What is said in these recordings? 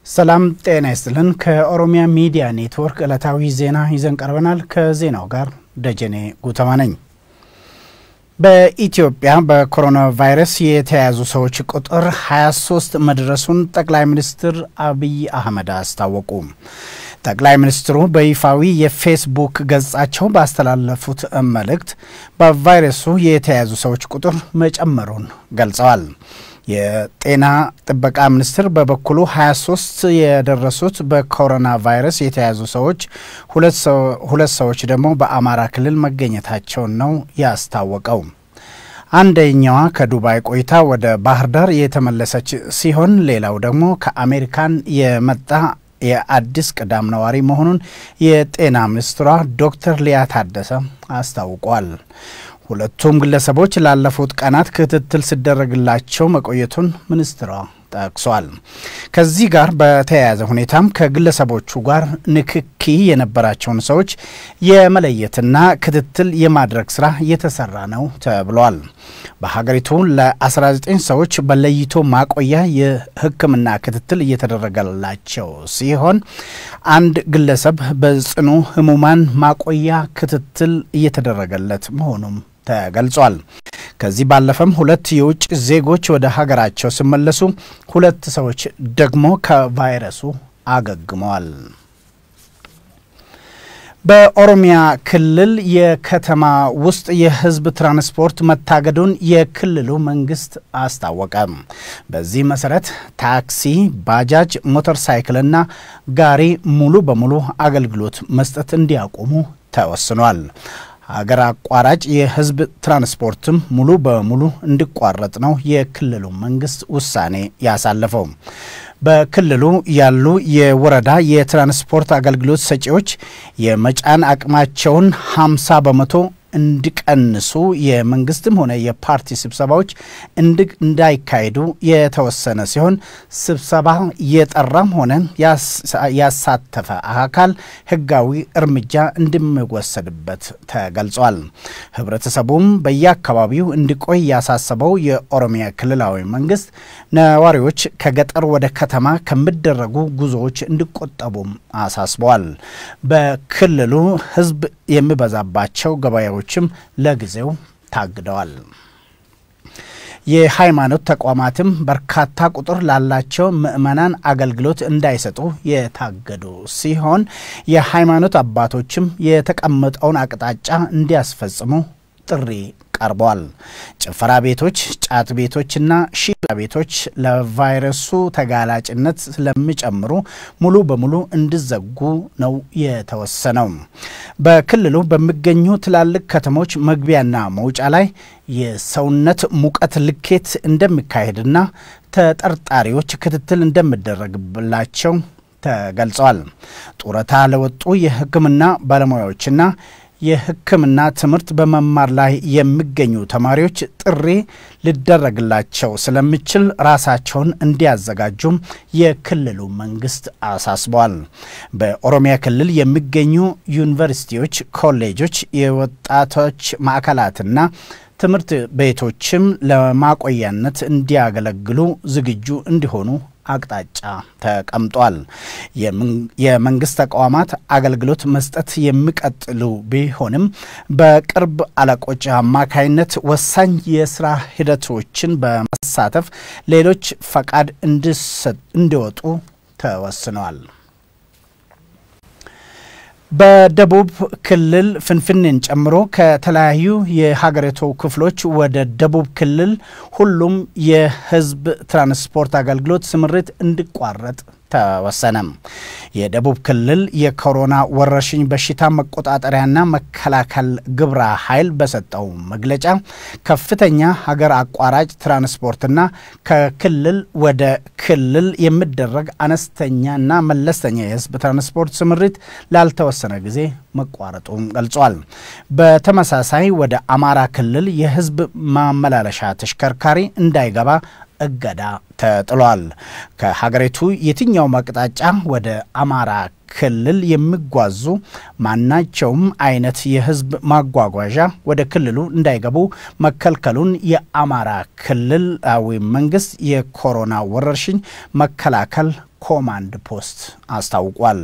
ሰላም ጤና ይስጥልን ከኦሮሚያ ሚዲያ ኔትወርክ ዕለታዊ ዜና ይዘን ቀርበናል ከዜናው ጋር ደጀኔ ጉተማ ነኝ በኢትዮጵያ በኮሮና ቫይረስ የተያዙ ሰዎች ቁጥር 23 መድረሱን ጠቅላይ ሚኒስትር አብይ አህመድ አስታወቁ ጠቅላይ ሚኒስትሩ በይፋዊ የፌስቡክ ገጻቸው ባስተላለፉት መልእክት በቫይረሱ የተያዙ ሰዎች ቁጥር መጨመሩን ገልጸዋል የጤና ጥበቃ ሚኒስትር በበኩሉ 23 የደረሱት በኮሮና ቫይረስ የተያዙ ሰዎች ሁለት ሰዎች ደግሞ በአማራ ክልል መገኘታቸው ነው ያስታወቀው አንደኛዋ ከዱባይ ቆይታ ወደ ባህር ዳር የተመለሰች ሲሆን ሌላው ደግሞ ከአሜሪካን የመጣ የአዲስ ቅዳም ነዋሪ መሆኑን የጤና ሚኒስትሯ ዶክተር ሊያ ታደሰ አስታውቀዋል ሁለቱም ግለሰቦች ላለፉት ቀናት ክትትል ሲደረግላቸው መቆየቱን ሚኒስትሯ ጠቅሷል ከዚህ ጋር በተያያዘ ሁኔታም ከግለሰቦቹ ጋር ንክኪ የነበራቸውን ሰዎች የመለየትና ክትትል የማድረግ ስራ እየተሰራ ነው ተብሏል በሀገሪቱ ለ19 ሰዎች በለይቶ ማቆያ የሕክምና ክትትል እየተደረገላቸው ሲሆን አንድ ግለሰብ በጽኑ ህሙማን ማቆያ ክትትል እየተደረገለት መሆኑም ተገልጿል ከዚህ ባለፈም ሁለት የውጭ ዜጎች ወደ ሀገራቸው ሲመለሱ ሁለት ሰዎች ደግሞ ከቫይረሱ አገግመዋል በኦሮሚያ ክልል የከተማ ውስጥ የህዝብ ትራንስፖርት መታገዱን የክልሉ መንግስት አስታወቀ በዚህ መሰረት ታክሲ ባጃጅ ሞተር ሳይክልና ጋሪ ሙሉ በሙሉ አገልግሎት መስጠት እንዲያቆሙ ተወስኗል ሀገር አቋራጭ የህዝብ ትራንስፖርትም ሙሉ በሙሉ እንዲቋረጥ ነው የክልሉ መንግስት ውሳኔ ያሳለፈው በክልሉ ያሉ የወረዳ የትራንስፖርት አገልግሎት ሰጪዎች የመጫን አቅማቸውን 50 በመቶ እንዲቀንሱ የመንግስትም ሆነ የፓርቲ ስብሰባዎች እንዳይካሄዱ የተወሰነ ሲሆን ስብሰባ የጠራም ሆነ ያሳተፈ አካል ህጋዊ እርምጃ እንደሚወሰድበት ተገልጿል ህብረተሰቡም በየአካባቢው እንዲቆይ ያሳሰበው የኦሮሚያ ክልላዊ መንግስት ነዋሪዎች ከገጠር ወደ ከተማ ከሚደረጉ ጉዞዎች እንዲቆጠቡም አሳስበዋል በክልሉ ህዝብ የሚበዛባቸው ገበያዎችም ለጊዜው ታግደዋል የሃይማኖት ተቋማትም በርካታ ቁጥር ላላቸው ምእመናን አገልግሎት እንዳይሰጡ የታገዱ ሲሆን የሃይማኖት አባቶችም የተቀመጠውን አቅጣጫ እንዲያስፈጽሙ ጥሪ ቀርቧል ጭፈራ ቤቶች ጫት ቤቶችና ሺሻ ቤቶች ለቫይረሱ ተጋላጭነት ስለሚጨምሩ ሙሉ በሙሉ እንዲዘጉ ነው የተወሰነው በክልሉ በሚገኙ ትላልቅ ከተሞች መግቢያና መውጫ ላይ የሰውነት ሙቀት ልኬት እንደሚካሄድና ተጠርጣሪዎች ክትትል እንደሚደረግላቸው ተገልጿል ጡረታ ለወጡ የሕክምና ባለሙያዎችና የሕክምና ትምህርት በመማር ላይ የሚገኙ ተማሪዎች ጥሪ ሊደረግላቸው ስለሚችል ራሳቸውን እንዲያዘጋጁም የክልሉ መንግስት አሳስቧል በኦሮሚያ ክልል የሚገኙ ዩኒቨርሲቲዎች ኮሌጆች የወጣቶች ማዕከላትና ትምህርት ቤቶችም ለማቆያነት እንዲያገለግሉ ዝግጁ እንዲሆኑ አቅጣጫ ተቀምጧል የመንግስት ተቋማት አገልግሎት መስጠት የሚቀጥሉ ቢሆንም በቅርብ አለቆች አማካይነት ወሳኝ የሥራ ሂደቶችን በመሳተፍ ሌሎች ፈቃድ እንዲወጡ ተወስኗል በደቡብ ክልል ፍንፍኔን ጨምሮ ከተለያዩ የሀገሪቱ ክፍሎች ወደ ደቡብ ክልል ሁሉም የህዝብ ትራንስፖርት አገልግሎት ስምሪት እንዲቋረጥ ተወሰነ የደቡብ ክልል የኮሮና ወረርሽኝ በሽታ መቆጣጠሪያና መከላከል ግብረ ኃይል በሰጠው መግለጫ ከፍተኛ ሀገር አቋራጭ ትራንስፖርትና ከክልል ወደ ክልል የሚደረግ አነስተኛና መለስተኛ የህዝብ ትራንስፖርት ስምሪት ላልተወሰነ ጊዜ መቋረጡን ገልጿል በተመሳሳይ ወደ አማራ ክልል የህዝብ ማመላለሻ ተሽከርካሪ እንዳይገባ እገዳ ተጥሏል። ከሀገሪቱ የትኛው አቅጣጫ ወደ አማራ ክልል የሚጓዙ ማናቸውም አይነት የህዝብ ማጓጓዣ ወደ ክልሉ እንዳይገቡ መከልከሉን የአማራ ክልላዊ መንግስት የኮሮና ወረርሽኝ መከላከል ኮማንድ ፖስት አስታውቋል።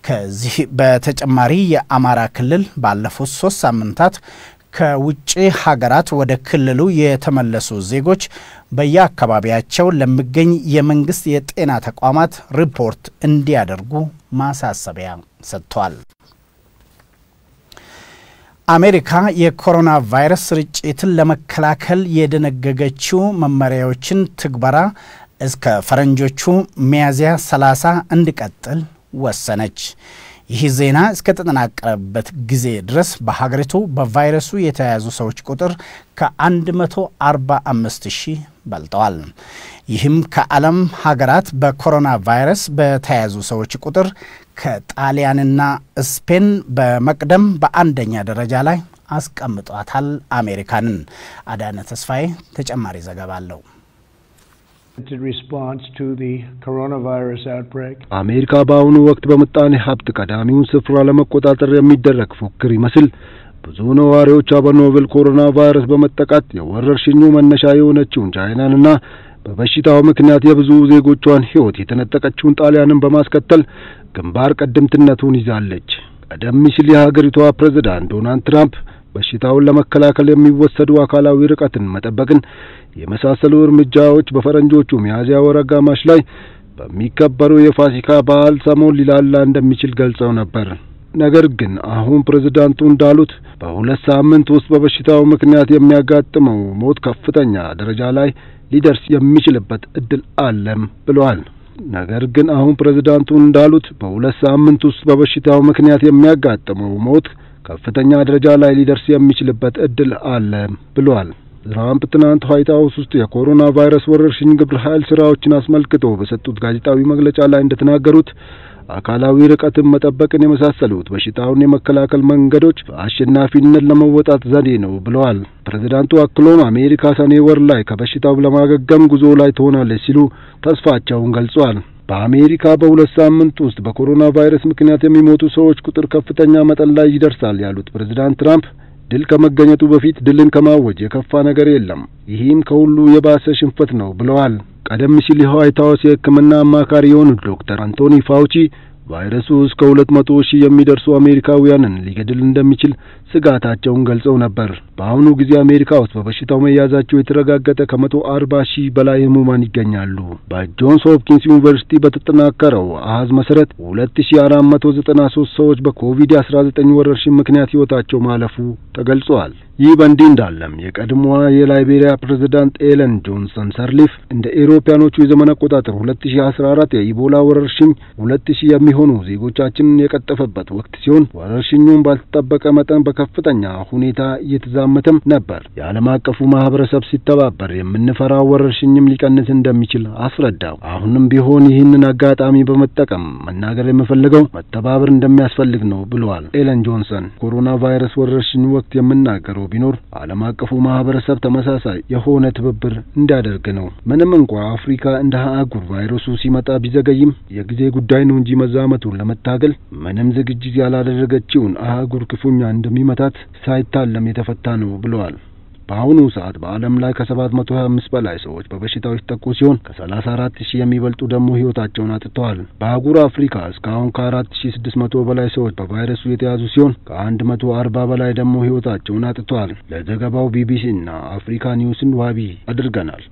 ከዚህ በተጨማሪ የአማራ ክልል ባለፉት 3 ሳምንታት ከውጪ ሀገራት ወደ ክልሉ የተመለሱ ዜጎች በየአካባቢያቸው ለሚገኝ የመንግስት የጤና ተቋማት ሪፖርት እንዲያደርጉ ማሳሰቢያ ሰጥቷል። አሜሪካ የኮሮና ቫይረስ ስርጭትን ለመከላከል የደነገገችው መመሪያዎችን ትግበራ እስከ ፈረንጆቹ ሚያዝያ 30 እንዲቀጥል ወሰነች። ይህ ዜና እስከ ተጠናቀረበት ጊዜ ድረስ በሀገሪቱ በቫይረሱ የተያዙ ሰዎች ቁጥር ከ145,000 በልጠዋል። ይህም ከዓለም ሀገራት በኮሮና ቫይረስ በተያዙ ሰዎች ቁጥር ከጣሊያንና ስፔን በመቅደም በአንደኛ ደረጃ ላይ አስቀምጧታል አሜሪካንን። አዳነ ተስፋዬ ተጨማሪ ዘገባ አለው። አሜሪካ በአሁኑ ወቅት በምጣኔ ሀብት ቀዳሚውን ስፍራ ለመቆጣጠር የሚደረግ ፉክክር ይመስል ብዙ ነዋሪዎች በኖቬል ኮሮና ቫይረስ በመጠቃት የወረርሽኙ መነሻ የሆነችውን ቻይናንና በበሽታው ምክንያት የብዙ ዜጎቿን ሕይወት የተነጠቀችውን ጣሊያንን በማስከተል ግንባር ቀደምትነቱን ይዛለች። ቀደም ሲል የሀገሪቷ ፕሬዝዳንት ዶናልድ ትራምፕ በሽታውን ለመከላከል የሚወሰዱ አካላዊ ርቀትን መጠበቅን የመሳሰሉ እርምጃዎች በፈረንጆቹ ሚያዝያ ወር አጋማሽ ላይ በሚከበረው የፋሲካ በዓል ሰሞን ሊላላ እንደሚችል ገልጸው ነበር። ነገር ግን አሁን ፕሬዝዳንቱ እንዳሉት በ2 ሳምንት ውስጥ በበሽታው ምክንያት የሚያጋጥመው ሞት ከፍተኛ ደረጃ ላይ ሊደርስ የሚችልበት እድል አለም ብለዋል። ነገር ግን አሁን ፕሬዝዳንቱ እንዳሉት በ2 ሳምንት ውስጥ በበሽታው ምክንያት የሚያጋጥመው ሞት ከፍተኛ ደረጃ ላይ ሊደርስ የሚችልበት እድል አለ ብለዋል። ትራምፕ ትናንት ዋይት ሃውስ ውስጥ የኮሮና ቫይረስ ወረርሽኝ ግብረ ኃይል ስራዎችን አስመልክቶ በሰጡት ጋዜጣዊ መግለጫ ላይ እንደተናገሩት አካላዊ ርቀትን መጠበቅን የመሳሰሉት በሽታውን የመከላከል መንገዶች በአሸናፊነት ለመወጣት ዘዴ ነው ብለዋል። ፕሬዝዳንቱ አክሎም አሜሪካ ሰኔ ወር ላይ ከበሽታው ለማገገም ጉዞ ላይ ትሆናለች ሲሉ ተስፋቸውን ገልጸዋል። በአሜሪካ በ2 ሳምንት ውስጥ በኮሮና ቫይረስ ምክንያት የሚሞቱ ሰዎች ቁጥር ከፍተኛ መጠን ላይ ይደርሳል ያሉት ፕሬዝዳንት ትራምፕ ድል ከመገኘቱ በፊት ድልን ከማወጅ የከፋ ነገር የለም፣ ይህም ከሁሉ የባሰ ሽንፈት ነው ብለዋል። ቀደም ሲል የዋይት ሃውስ የሕክምና አማካሪ የሆኑት ዶክተር አንቶኒ ፋውቺ ቫይረሱ እስከ 200,000 የሚደርሱ አሜሪካውያንን ሊገድል እንደሚችል ስጋታቸውን ገልጸው ነበር። በአሁኑ ጊዜ አሜሪካ ውስጥ በበሽታው መያዛቸው የተረጋገጠ ከ140,000 በላይ ህሙማን ይገኛሉ። በጆንስ ሆፕኪንስ ዩኒቨርሲቲ በተጠናከረው አሃዝ መሰረት 2493 ሰዎች በኮቪድ-19 ወረርሽኝ ምክንያት ህይወታቸው ማለፉ ተገልጿል። ይህ በእንዲህ እንዳለም የቀድሞዋ የላይቤሪያ ፕሬዝዳንት ኤለን ጆንሰን ሰርሊፍ እንደ ኤሮፓያኖቹ የዘመን አቆጣጠር 2014 የኢቦላ ወረርሽኝ 2000 የሚሆኑ ዜጎቻችንን የቀጠፈበት ወቅት ሲሆን ወረርሽኙን ባልተጠበቀ መጠን በከፍተኛ ሁኔታ እየተዛመተም ነበር። የዓለም አቀፉ ማህበረሰብ ሲተባበር የምንፈራው ወረርሽኝም ሊቀንስ እንደሚችል አስረዳው። አሁንም ቢሆን ይህንን አጋጣሚ በመጠቀም መናገር የምፈልገው መተባበር እንደሚያስፈልግ ነው ብለዋል ኤለን ጆንሰን። ኮሮና ቫይረስ ወረርሽኝ ወቅት የምናገረው ቢኖር ዓለም አቀፉ ማህበረሰብ ተመሳሳይ የሆነ ትብብር እንዲያደርግ ነው። ምንም እንኳን አፍሪካ እንደ አህጉር ቫይረሱ ሲመጣ ቢዘገይም የጊዜ ጉዳይ ነው እንጂ መዛመቱን ለመታገል ምንም ዝግጅት ያላደረገችውን አህጉር ክፉኛ እንደሚመታት ሳይታለም የተፈታ ነው ብለዋል። በአሁኑ ሰዓት በዓለም ላይ ከ725 በላይ ሰዎች በበሽታው የተጠቁ ሲሆን ከ34,000 የሚበልጡ ደግሞ ህይወታቸውን አጥተዋል። በአህጉር አፍሪካ እስካሁን ከ4,600 በላይ ሰዎች በቫይረሱ የተያዙ ሲሆን ከ140 በላይ ደግሞ ህይወታቸውን አጥተዋል። ለዘገባው ቢቢሲ እና አፍሪካ ኒውስን ዋቢ አድርገናል።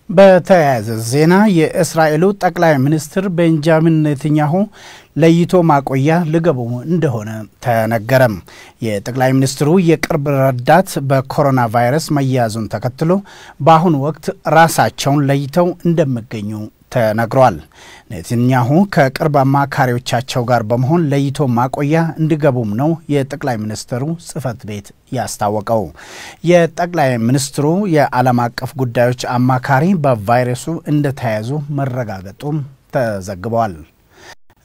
በተያያዘ ዜና የእስራኤሉ ጠቅላይ ሚኒስትር ቤንጃሚን ኔታንያሁ ለይቶ ማቆያ ሊገቡ እንደሆነ ተነገረም። የጠቅላይ ሚኒስትሩ የቅርብ ረዳት በኮሮና ቫይረስ መያዙን ተከትሎ በአሁኑ ወቅት ራሳቸውን ለይተው እንደሚገኙ ተነግሯል። ኔታንያሁ ከቅርብ አማካሪዎቻቸው ጋር በመሆን ለይቶ ማቆያ እንዲገቡም ነው የጠቅላይ ሚኒስትሩ ጽህፈት ቤት ያስታወቀው። የጠቅላይ ሚኒስትሩ የዓለም አቀፍ ጉዳዮች አማካሪ በቫይረሱ እንደተያዙ መረጋገጡም ተዘግቧል።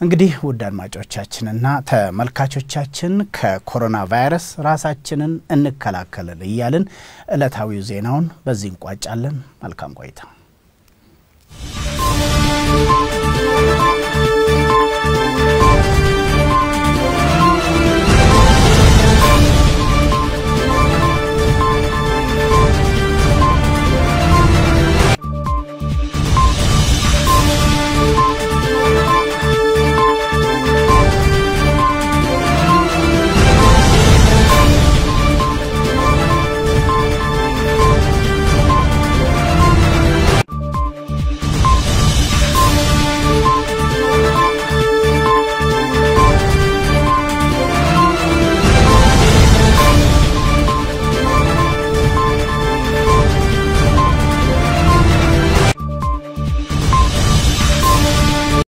እንግዲህ ውድ አድማጮቻችንና ተመልካቾቻችን ከኮሮና ቫይረስ ራሳችንን እንከላከል እያልን ዕለታዊው ዜናውን በዚህ እንቋጫለን። መልካም ቆይታ።